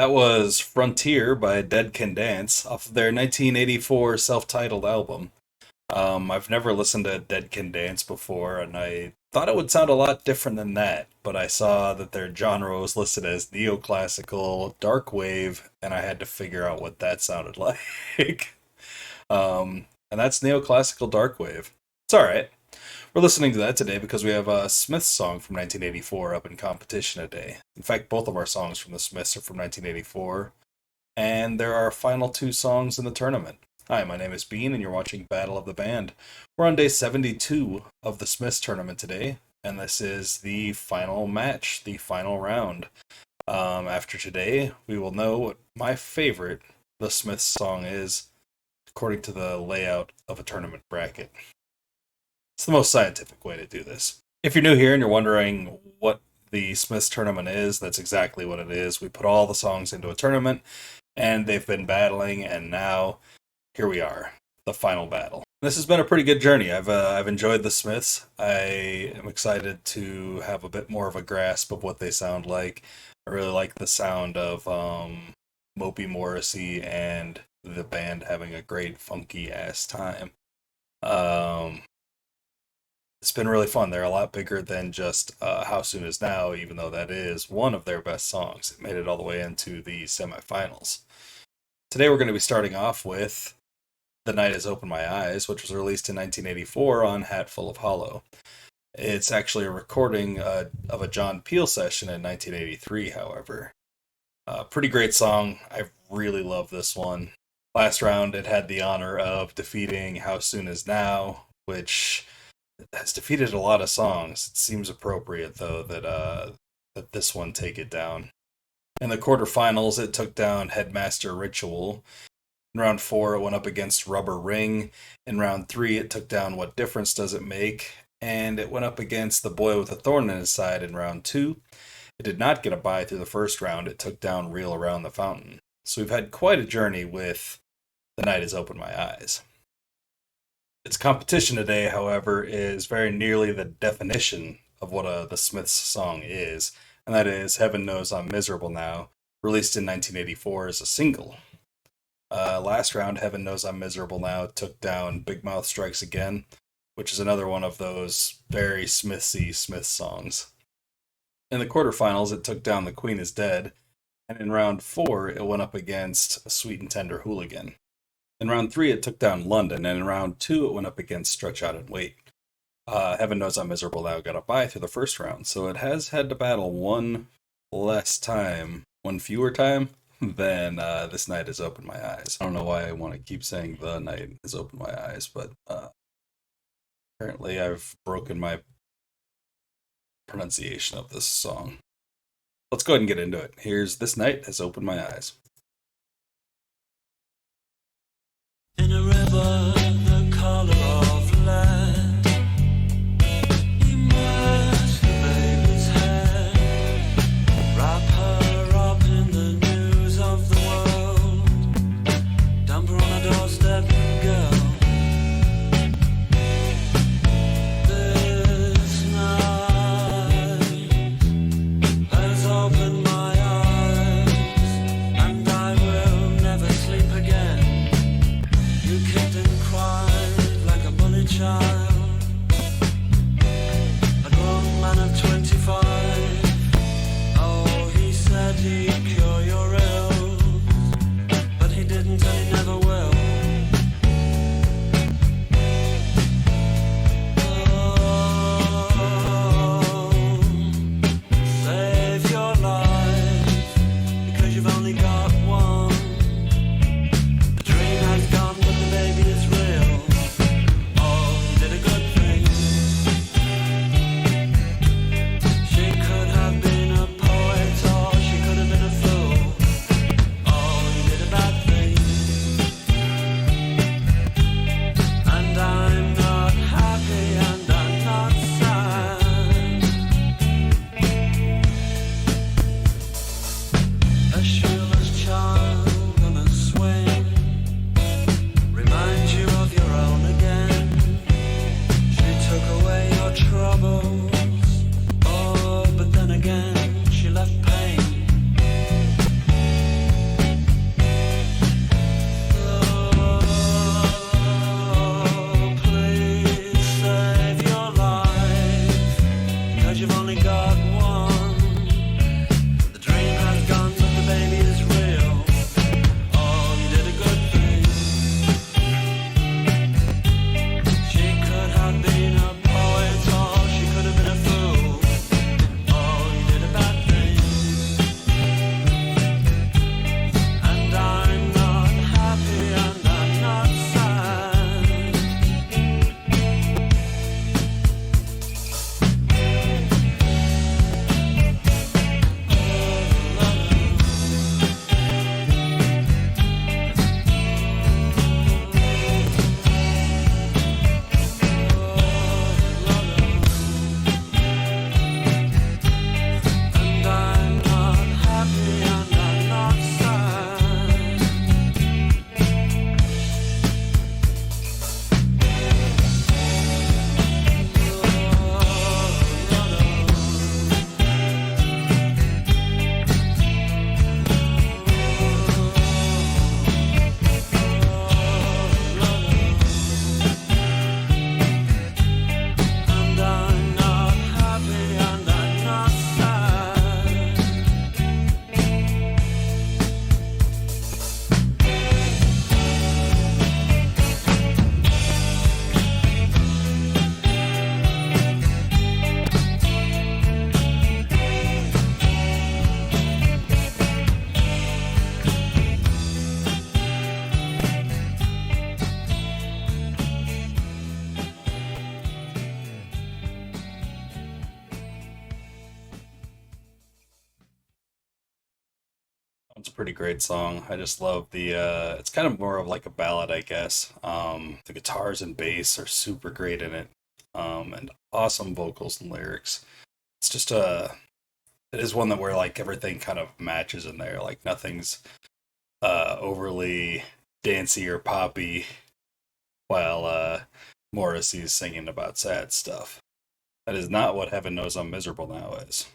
That was Frontier by Dead Can Dance off of their 1984 self-titled album. I've never listened to Dead Can Dance before, and I thought it would sound a lot different than that, but I saw that their genre was listed as neoclassical, dark wave, and I had to figure out what that sounded like. And that's neoclassical dark wave. It's alright. We're listening to that today because we have a Smiths song from 1984 up in competition today. In fact, both of our songs from the Smiths are from 1984, and there are final two songs in the tournament. Hi, my name is Bean, and you're watching Battle of the Band. We're on day 72 of the Smiths tournament today, and this is the final match, the final round. After today, we will know what my favorite the Smiths song is, according to the layout of a tournament bracket. It's the most scientific way to do this. If you're new here and you're wondering what the Smiths tournament is, that's exactly what it is. We put all the songs into a tournament, and they've been battling, and now here we are, the final battle. This has been a pretty good journey. I've enjoyed the Smiths. I am excited to have a bit more of a grasp of what they sound like. I really like the sound of Mopey Morrissey and the band having a great funky ass time. It's been really fun. They're a lot bigger than just How Soon Is Now, even though that is one of their best songs. It made it all the way into the semifinals. Today we're going to be starting off with The Night Has Opened My Eyes, which was released in 1984 on Hatful of Hollow. It's actually a recording of a John Peel session in 1983, however. Pretty great song. I really love this one. Last round, it had the honor of defeating How Soon Is Now, which has defeated a lot of songs. It seems appropriate, though, that this one take it down. In the quarterfinals, it took down Headmaster Ritual. In round 4, it went up against Rubber Ring. In round 3, it took down What Difference Does It Make? And it went up against The Boy with a Thorn in His Side in round 2. It did not get a bye through the first round. It took down Reel Around the Fountain. So we've had quite a journey with The Night Has Opened My Eyes. Its competition today, however, is very nearly the definition of what the Smiths song is, and that is Heaven Knows I'm Miserable Now, released in 1984 as a single. Last round, Heaven Knows I'm Miserable Now took down Big Mouth Strikes Again, which is another one of those very Smithsy Smith songs. In the quarterfinals, it took down The Queen Is Dead, and in round 4, it went up against Sweet and Tender Hooligan. In round 3, it took down London, and in round 2, it went up against Stretch Out and Wait. Heaven Knows I'm Miserable Now got a bye through the first round, so it has had to battle one fewer time than This Night Has Opened My Eyes. I don't know why I want to keep saying The Night Has Opened My Eyes, but apparently I've broken my pronunciation of this song. Let's go ahead and get into it. Here's This Night Has Opened My Eyes. In a river, the color of lead, immerse the baby's head, wrap her up in the news of the world, dump her on a doorstep, girl. This night has opened my eyes, and I will never sleep again. You kicked and cried like a bully child, a grown man of 25. Oh, he said he'd cure your ills, but he didn't and he never will. Oh, save your life, because you've only got one. The dream has gone, but the baby is real. Oh, you did a good thing. She could have been a poet, or she could have been a fool. Oh, you did a bad thing. And I'm not happy, and I'm not sad. A shoeless child on a swing reminds you of your own again. She took away your troubles. Oh, but then again, she left pain. It's a pretty great song. I just love the it's kind of more of like a ballad, I guess. The guitars and bass are super great in it. And awesome vocals and lyrics. It's just it is one that where like everything kind of matches in there. Like nothing's overly dancey or poppy while Morrissey's singing about sad stuff. That is not what Heaven Knows I'm Miserable Now is.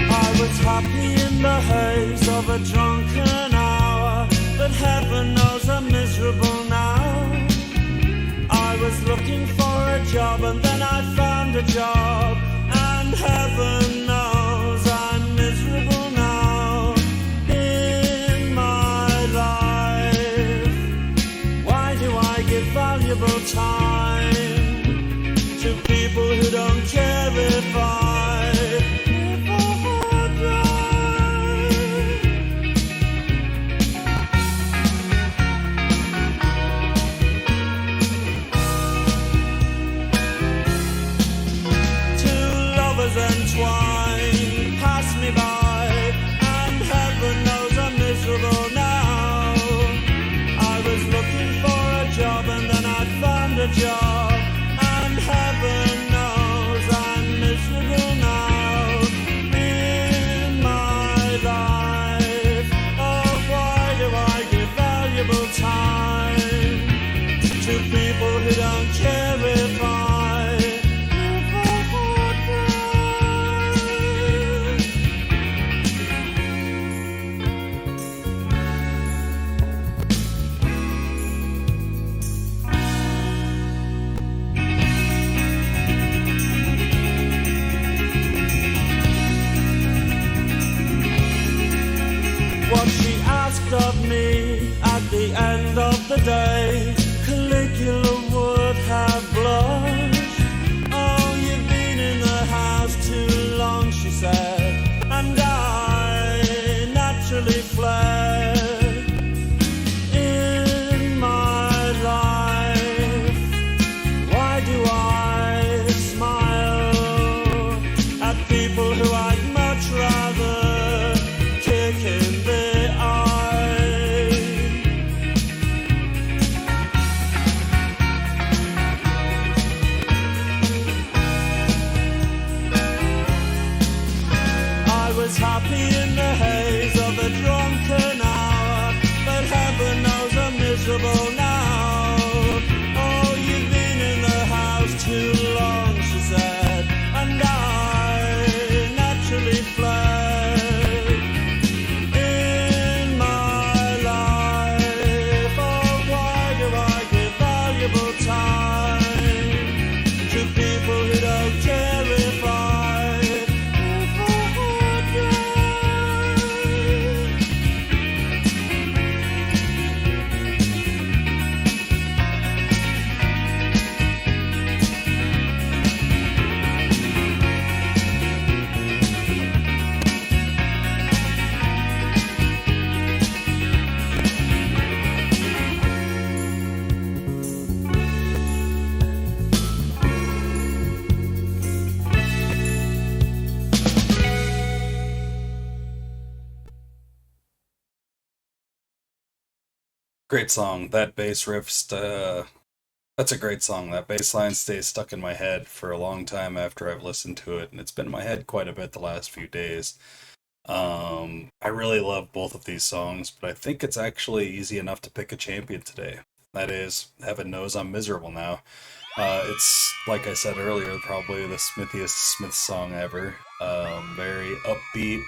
I was happy in the haze of a drunken hour, but heaven knows I'm miserable now. I was looking for a job and then I found a job, and heaven knows I'm miserable now. In my life, why do I give valuable time to people who don't care if I entwined, pass me by, and heaven knows I'm miserable now. I was looking for a job and then I found a job, and heaven knows I'm miserable now. In my life, oh why do I give valuable time to people who don't care if I what she asked of me at the end of the day, Caligula would have blushed. Oh, you've been in the house too long, she said, and I naturally fled. In my life, why do I smile at people who I'd much rather kick in the eye? I was happy in the haze of a drunken hour, but heaven knows I'm miserable now. Oh, you've been in the house too long, she said, and I naturally fled. In my life, oh, why do I give valuable time to people who don't care if I Great song. That bass riff, that's a great song. That bass line stays stuck in my head for a long time after I've listened to it, and it's been in my head quite a bit the last few days. I really love both of these songs, but I think it's actually easy enough to pick a champion today. That is, Heaven Knows I'm Miserable Now. It's, like I said earlier, probably the smithiest Smith song ever. Very upbeat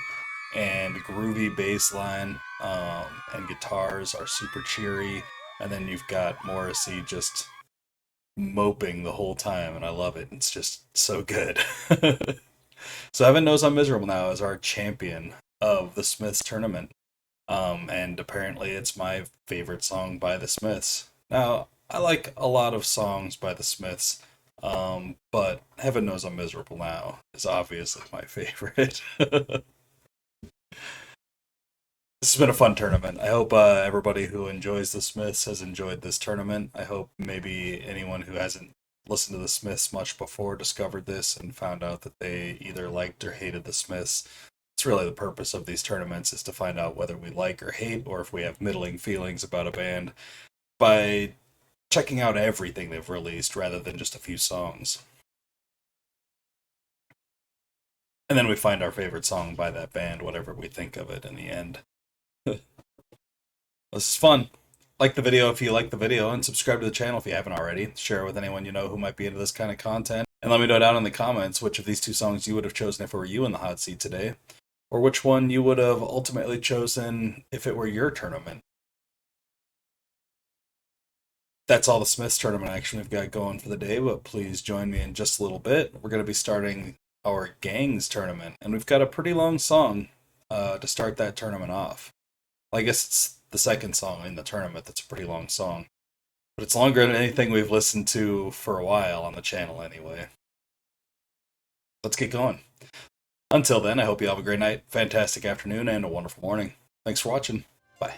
and groovy bass line, and guitars are super cheery. And then you've got Morrissey just moping the whole time, and I love it. It's just so good. So Evan Knows I'm Miserable Now is our champion of the Smiths tournament. And apparently it's my favorite song by the Smiths. Now, I like a lot of songs by the Smiths. But Heaven Knows I'm Miserable Now is obviously my favorite. This has been a fun tournament. I hope everybody who enjoys the Smiths has enjoyed this tournament. I hope maybe anyone who hasn't listened to the Smiths much before discovered this and found out that they either liked or hated the Smiths. It's really the purpose of these tournaments is to find out whether we like or hate or if we have middling feelings about a band by checking out everything they've released rather than just a few songs. And then we find our favorite song by that band, whatever we think of it in the end. This is fun. Like the video if you like the video, and subscribe to the channel if you haven't already. Share it with anyone you know who might be into this kind of content. And let me know down in the comments which of these two songs you would have chosen if it were you in the hot seat today, or which one you would have ultimately chosen if it were your tournament. That's all the Smiths tournament action we've got going for the day, but please join me in just a little bit. We're going to be starting our Gangs tournament, and we've got a pretty long song to start that tournament off. Well, I guess it's the second song in the tournament that's a pretty long song. But it's longer than anything we've listened to for a while on the channel anyway. Let's get going. Until then, I hope you have a great night, fantastic afternoon, and a wonderful morning. Thanks for watching. Bye.